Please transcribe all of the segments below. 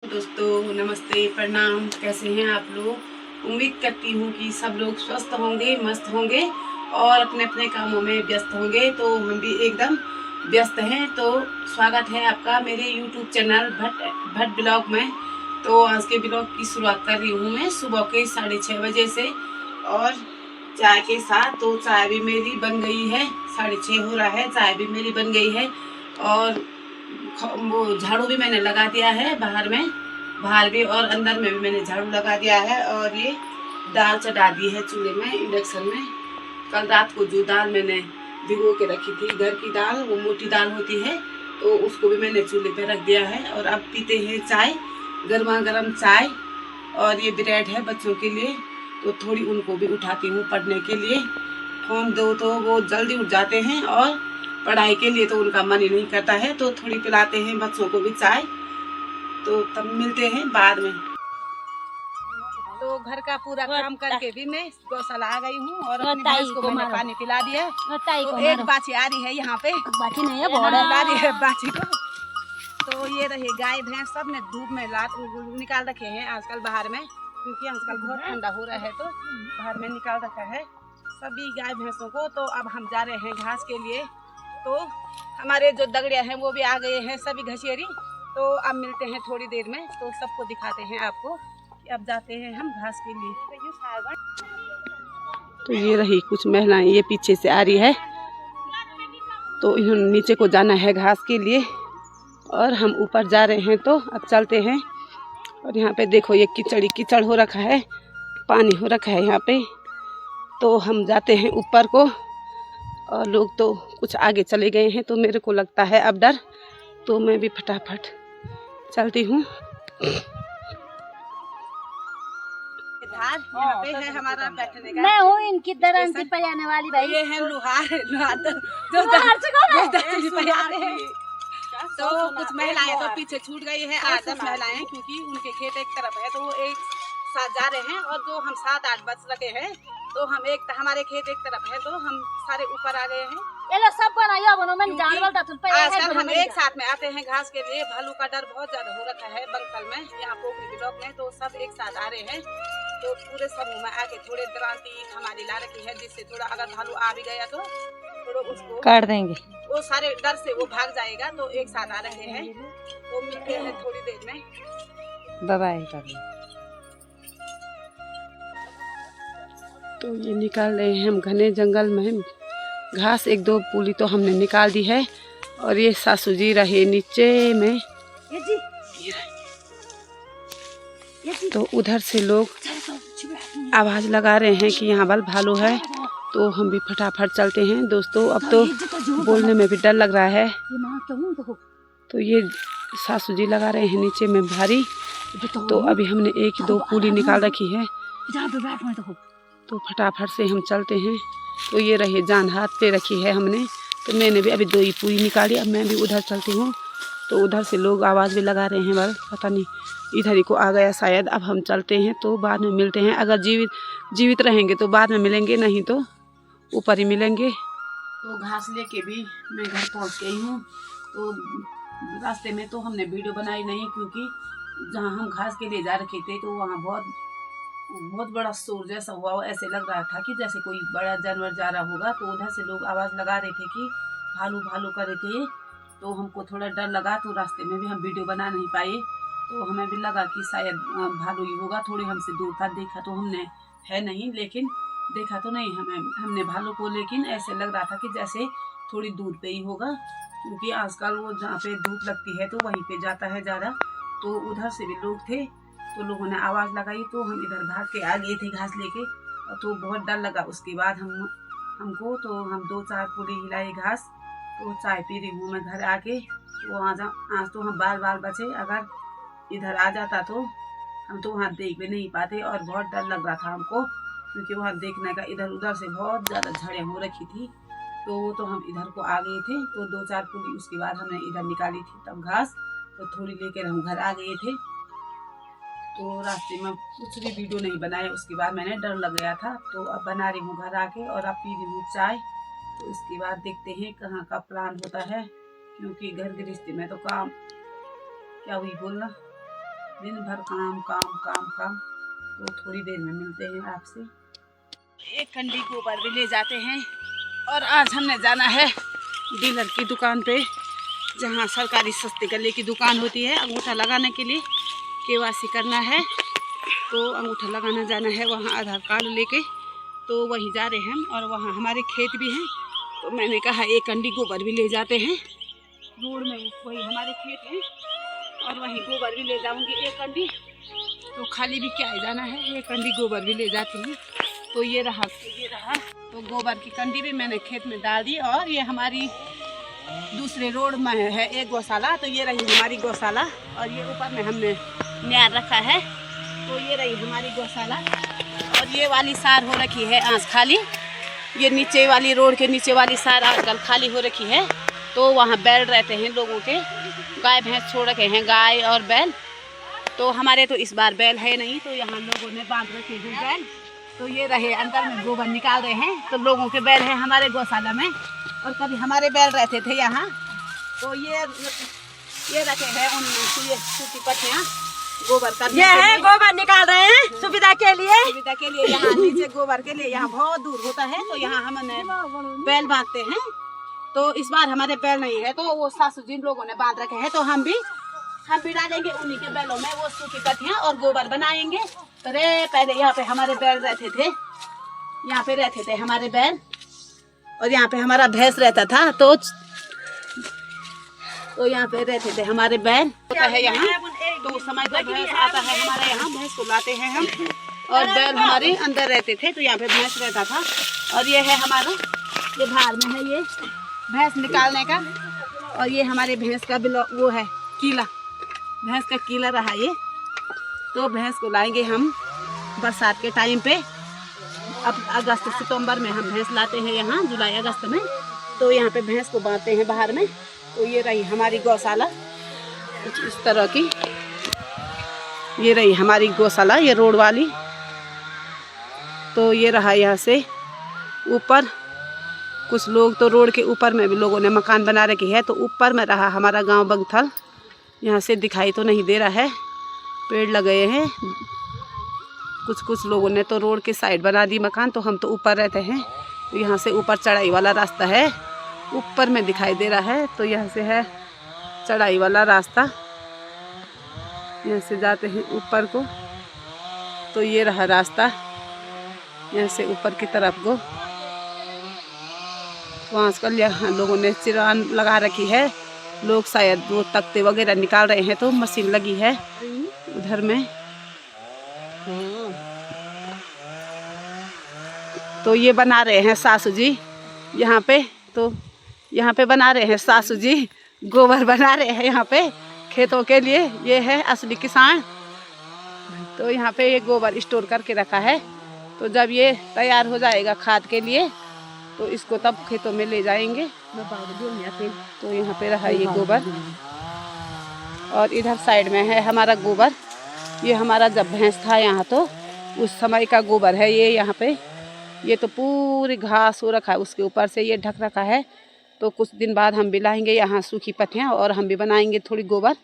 दोस्तों नमस्ते, प्रणाम। कैसे हैं आप लोग? उम्मीद करती हूँ कि सब लोग स्वस्थ होंगे, मस्त होंगे और अपने अपने कामों में व्यस्त होंगे। तो हम भी एकदम व्यस्त हैं। तो स्वागत है आपका मेरे YouTube चैनल भट्ट ब्लॉग में। तो आज के ब्लॉग की शुरुआत कर रही हूँ मैं सुबह के 6:30 बजे से और चाय के साथ। तो चाय भी मेरी बन गई है, 6:30 हो रहा है, चाय भी मेरी बन गई है और वो झाड़ू भी मैंने लगा दिया है बाहर भी और अंदर में भी मैंने झाड़ू लगा दिया है। और ये दाल चढ़ा दी है चूल्हे में, इंडक्शन में। कल रात को जो दाल मैंने भिगो के रखी थी, घर की दाल, वो मोटी दाल होती है, तो उसको भी मैंने चूल्हे पे रख दिया है। और अब पीते हैं चाय, गर्मा गर्म चाय। और ये ब्रेड है बच्चों के लिए, तो थोड़ी उनको भी उठाती हूँ पढ़ने के लिए। फोन दो तो वो जल्दी उठ जाते हैं और पढ़ाई के लिए तो उनका मन ही नहीं करता है। तो थोड़ी पिलाते हैं बच्चों को भी चाय। तो तब मिलते हैं बाद में। तो घर का पूरा काम करके भी मैं गौशाला आ गई हूँ और अपनी भैंस को मैंने पानी पिला दिया। तो एक बाछी आ रही है यहाँ पे, बाछी नहीं है, पिला रही है बाछी को। तो ये रही गाय भैंस सब ने धूप में निकाल रखे हैं आजकल बाहर में, क्योंकि आजकल बहुत ठंडा हो रहा है तो बाहर में निकाल रखा है सभी गाय भैंसों को। तो अब हम जा रहे हैं घास के लिए। तो हमारे जो दगड़िया हैं वो भी आ गए हैं सभी घसेरी। तो अब मिलते हैं थोड़ी देर में, तो सबको दिखाते हैं आपको कि अब जाते हैं हम घास के लिए। तो ये रही कुछ महिलाएं, ये पीछे से आ रही है। तो इन्होंने नीचे को जाना है घास के लिए और हम ऊपर जा रहे हैं। तो अब चलते हैं। और यहाँ पे देखो ये कीचड़ हो रखा है, पानी हो रखा है यहाँ पे। तो हम जाते हैं ऊपर को और लोग तो कुछ आगे चले गए हैं। तो मेरे को लगता है अब डर, तो मैं भी फटाफट चलती हूँ। यहाँ पे है हमारा बैठने का। मैं हूँ इनकी दरंती पजाने वाली भाई। ये है लोहार तो कुछ महिलाएं तो पीछे छूट गई है, 8-10 महिलाएं, क्योंकि उनके खेत एक तरफ है तो वो एक साथ जा रहे हैं। और जो हम 7-8 बच लगे हैं, तो हम हमारे खेत एक तरफ है, तो हम सारे ऊपर आ गए हैं। ये लो सब बनाया बनो मैं जानवर दा तुल पे आजकल हम एक साथ में आते हैं घास के लिए। भालू का डर बहुत ज्यादा हो रखा है बंकल में, यहाँ पोखरी ब्लॉक में। तो सब एक साथ आ रहे हैं, तो पूरे समूह में आके थोड़े दरांती हमारी ला रखी है, जिससे थोड़ा अगर भालू आ भी गया तो थोड़ा उसको काट देंगे, वो सारे डर से वो भाग जाएगा। तो एक साथ आ रहे हैं, तो मिलते हैं थोड़ी देर में। Bye bye. तो ये निकाल रहे हैं हम घने जंगल में घास। 1-2 पूली तो हमने निकाल दी है। और ये सासू जी रहे नीचे में। तो उधर से लोग आवाज लगा रहे हैं कि यहाँ बल भालू है। तो हम भी फटाफट चलते हैं दोस्तों। अब तो बोलने में भी डर लग रहा है। तो ये सासू जी लगा रहे हैं नीचे में भारी। तो अभी हमने 1-2 पूली निकाल रखी है, तो फटाफट से हम चलते हैं। तो ये रहे जान हाथ पे रखी है हमने। तो मैंने भी अभी 2 ही पूरी निकाली। अब मैं भी उधर चलती हूँ। तो उधर से लोग आवाज़ भी लगा रहे हैं, बल पता नहीं इधर ही को आ गया शायद। अब हम चलते हैं, तो बाद में मिलते हैं। अगर जीवित रहेंगे तो बाद में मिलेंगे, नहीं तो ऊपर ही मिलेंगे। तो घास लेके भी मैं घर पहुँच गई हूँ। तो रास्ते में तो हमने वीडियो बनाई नहीं, क्योंकि जहाँ हम घास के लिए जा रखे थे तो वहाँ बहुत बड़ा शोर जैसा हुआ। ऐसे लग रहा था कि जैसे कोई बड़ा जानवर जा रहा होगा। तो उधर से लोग आवाज़ लगा रहे थे कि भालू भालू कर रहे थे। तो हमको थोड़ा डर लगा, तो रास्ते में भी हम वीडियो बना नहीं पाए। तो हमें भी लगा कि शायद भालू ही होगा। थोड़ी हमसे दूर था, देखा तो हमने है नहीं, लेकिन देखा तो नहीं हमने भालू को। लेकिन ऐसे लग रहा था कि जैसे थोड़ी दूर पे ही होगा, क्योंकि आजकल वो जहाँ पे धूप लगती है तो वहीं पे जाता है ज़्यादा। तो उधर से भी लोग थे, तो लोगों ने आवाज़ लगाई, तो हम इधर भाग के आ गए थे घास लेके। तो बहुत डर लगा उसके बाद हमको। तो हम 2-4 पूरी हिलाई घास। तो चाय पी रही हूँ मैं घर आके। तो आज तो हम बार बचे। अगर इधर आ जाता तो हम तो वहाँ देख भी नहीं पाते। और बहुत डर लग रहा था हमको, क्योंकि वहाँ देखने का इधर उधर से बहुत ज़्यादा झड़ें हो रखी थी। तो हम इधर को आ गए थे। तो 2-4 पूरी उसके बाद हमने इधर निकाली थी तब घास। तो थोड़ी लेकर हम घर आ गए थे। तो रास्ते में कुछ भी वीडियो नहीं बनाया, उसके बाद मैंने डर लग गया था। तो अब बना रही हूँ घर आके, और अब पी रही हूँ चाय। तो इसके बाद देखते हैं कहाँ का प्लान होता है, क्योंकि घर गृहस्थी में तो काम क्या हुई बोलना। दिन भर काम काम काम काम। तो थोड़ी देर में मिलते हैं आपसे। एक कंडी गोबर भी ले जाते हैं और आज हमने जाना है डीलर की दुकान पे, जहाँ सरकारी सस्ते गले की दुकान होती है। अंगूठा लगाने के लिए केवाईसी करना है, तो अंगूठा लगाना जाना है वहाँ आधार कार्ड लेके। तो वहीं जा रहे हैं हम, और वहाँ हमारे खेत भी हैं। तो मैंने कहा एक कंडी गोबर भी ले जाते हैं। रोड में वही हमारे खेत हैं और वहीं गोबर भी ले जाऊंगी एक कंडी। तो खाली भी क्या जाना है, एक कंडी गोबर भी ले जाती हूँ। तो ये रहा तो गोबर की कंडी भी मैंने खेत में डाल दी। और ये हमारी दूसरे रोड में है एक गौशाला। तो ये रही हमारी गौशाला, और ये ऊपर में हमने न्यार रखा है। तो ये रही हमारी गौशाला, और ये वाली सार हो रखी है आज खाली। ये नीचे वाली रोड के नीचे वाली सार आजकल खाली हो रखी है। तो वहाँ बैल रहते हैं लोगों के, गाय भैंस छोड़ रखे हैं, गाय और बैल। तो हमारे तो इस बार बैल है नहीं, तो यहाँ लोगों ने बांध रखे हैं बैल। तो ये रहे अंदर में गोबर निकाल रहे हैं। तो लोगों के बैल हैं हमारे गौशाला में, और कभी हमारे बैल रहते थे यहाँ। तो ये रखे हैं उनमें सूखी पत्तियाँ गोबर का, ये है गोबर निकाल रहे हैं सुविधा के लिए। यहाँ नीचे गोबर के लिए यहाँ बहुत दूर होता है। तो यहाँ हमने बैल बांधते हैं। तो इस बार हमारे बैल नहीं है, तो वो सासू जिन लोगों ने बांध रखे हैं, तो हम भी डालेंगे उन्हीं के बैलों में वो सूखी पत्तियाँ और गोबर बनाएंगे। तो पहले यहाँ पे हमारे बैल रहते थे, यहाँ पे रहते थे हमारे बैल, और यहाँ पे हमारा भैंस रहता था। तो यहाँ पे रहते थे हमारे बैल होता है यहाँ। तो समय पर भैंस आता है हमारे यहाँ, भैंस को लाते हैं हम, और बैल हमारे अंदर रहते थे। तो यहाँ पे भैंस रहता था। और ये है हमारा, ये बाहर में है ये भैंस निकालने का। और ये हमारे भैंस का वो है कीला, भैंस का कीला रहा ये। तो भैंस को लाएंगे हम बरसात के टाइम पे। अब अगस्त सितंबर में हम भैंस लाते हैं यहाँ, जुलाई अगस्त में। तो यहाँ पे भैंस को बांधते हैं बाहर में। तो ये रही हमारी गौशाला कुछ इस तरह की। ये रही हमारी गौशाला, ये रोड वाली। तो ये रहा यहाँ से ऊपर, कुछ लोग तो रोड के ऊपर में भी लोगों ने मकान बना रखी है। तो ऊपर में रहा हमारा गांव बंगथल। यहाँ से दिखाई तो नहीं दे रहा है, पेड़ लगे हैं। कुछ लोगों ने तो रोड के साइड बना दी मकान। तो हम तो ऊपर रहते हैं। तो यहाँ से ऊपर चढ़ाई वाला रास्ता है, ऊपर में दिखाई दे रहा है। तो यहाँ से है चढ़ाई वाला रास्ता, यहाँ से जाते हैं ऊपर को। तो ये रहा रास्ता यहाँ से ऊपर की तरफ को। तो आजकल यहाँ लोगों ने चिरान लगा रखी है, लोग शायद वो तख्ते वगैरह निकाल रहे हैं। तो मशीन लगी है उधर में। तो ये बना रहे हैं सासू जी यहाँ पे। तो यहाँ पे बना रहे हैं सासू जी, गोबर बना रहे हैं यहाँ पे खेतों के लिए। ये है असली किसान। तो यहाँ पे ये गोबर स्टोर करके रखा है। तो जब ये तैयार हो जाएगा खाद के लिए, तो इसको तब खेतों में ले जाएंगे। तो यहाँ पे रहा ये गोबर, और इधर साइड में है हमारा गोबर। ये हमारा जब भैंस था यहाँ, तो उस समय का गोबर है ये यहाँ पे। ये तो पूरी घास हो रखा है, उसके ऊपर से ये ढक रखा है। तो कुछ दिन बाद हम भी लाएंगे यहाँ सूखी पत्तियाँ, और हम भी बनाएंगे थोड़ी गोबर,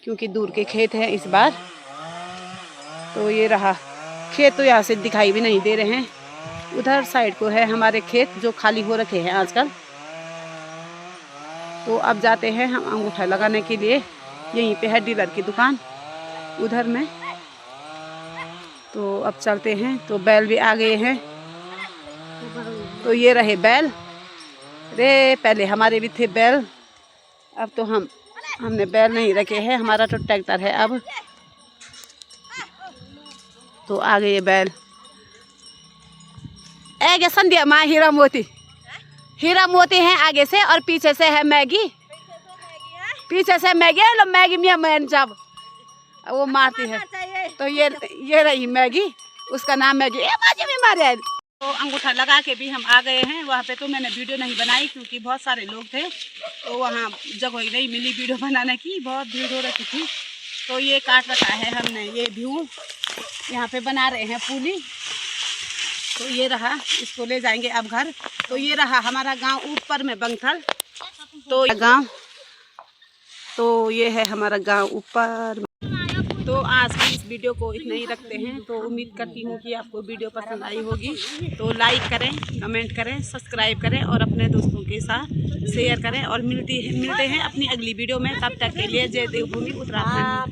क्योंकि दूर के खेत हैं इस बार। तो ये रहा खेत, तो यहाँ से दिखाई भी नहीं दे रहे हैं। उधर साइड को है हमारे खेत जो खाली हो रखे हैं आजकल। तो अब जाते हैं हम अंगूठा लगाने के लिए। यहीं पे है डीलर की दुकान उधर में। तो अब चलते हैं। तो बैल भी आ गए हैं। तो ये रहे बैल। पहले हमारे भी थे बैल, अब तो हमने बैल नहीं रखे हैं, हमारा तो ट्रैक्टर है अब। तो आ गए बैल। आगे संध्या माँ हीरा मोती हैं आगे से, और पीछे से है मैगी। पीछे से मैगी लो, मैगी मैं जब वो मारती है। तो ये रही मैगी, उसका नाम मैगी। मारे। तो अंगूठा लगा के भी हम आ गए हैं वहाँ पे। तो मैंने वीडियो नहीं बनाई क्योंकि बहुत सारे लोग थे, तो वहाँ जगह ही नहीं मिली वीडियो बनाने की, बहुत भीड़ हो रखी थी। तो ये काट रखा है हमने, ये व्यू यहाँ पे बना रहे हैं पूली। तो ये रहा, इसको ले जाएंगे अब घर। तो ये रहा हमारा गांव ऊपर में बंगथल। तो गांव, तो ये है हमारा गांव ऊपर। तो आज की इस वीडियो को इतना ही रखते हैं। तो उम्मीद करती हूँ कि आपको वीडियो पसंद आई होगी। तो लाइक करें, कमेंट करें, सब्सक्राइब करें और अपने दोस्तों के साथ शेयर करें। और मिलते हैं अपनी अगली वीडियो में। तब तक के लिए जय देवभूमि उत्तराखंड।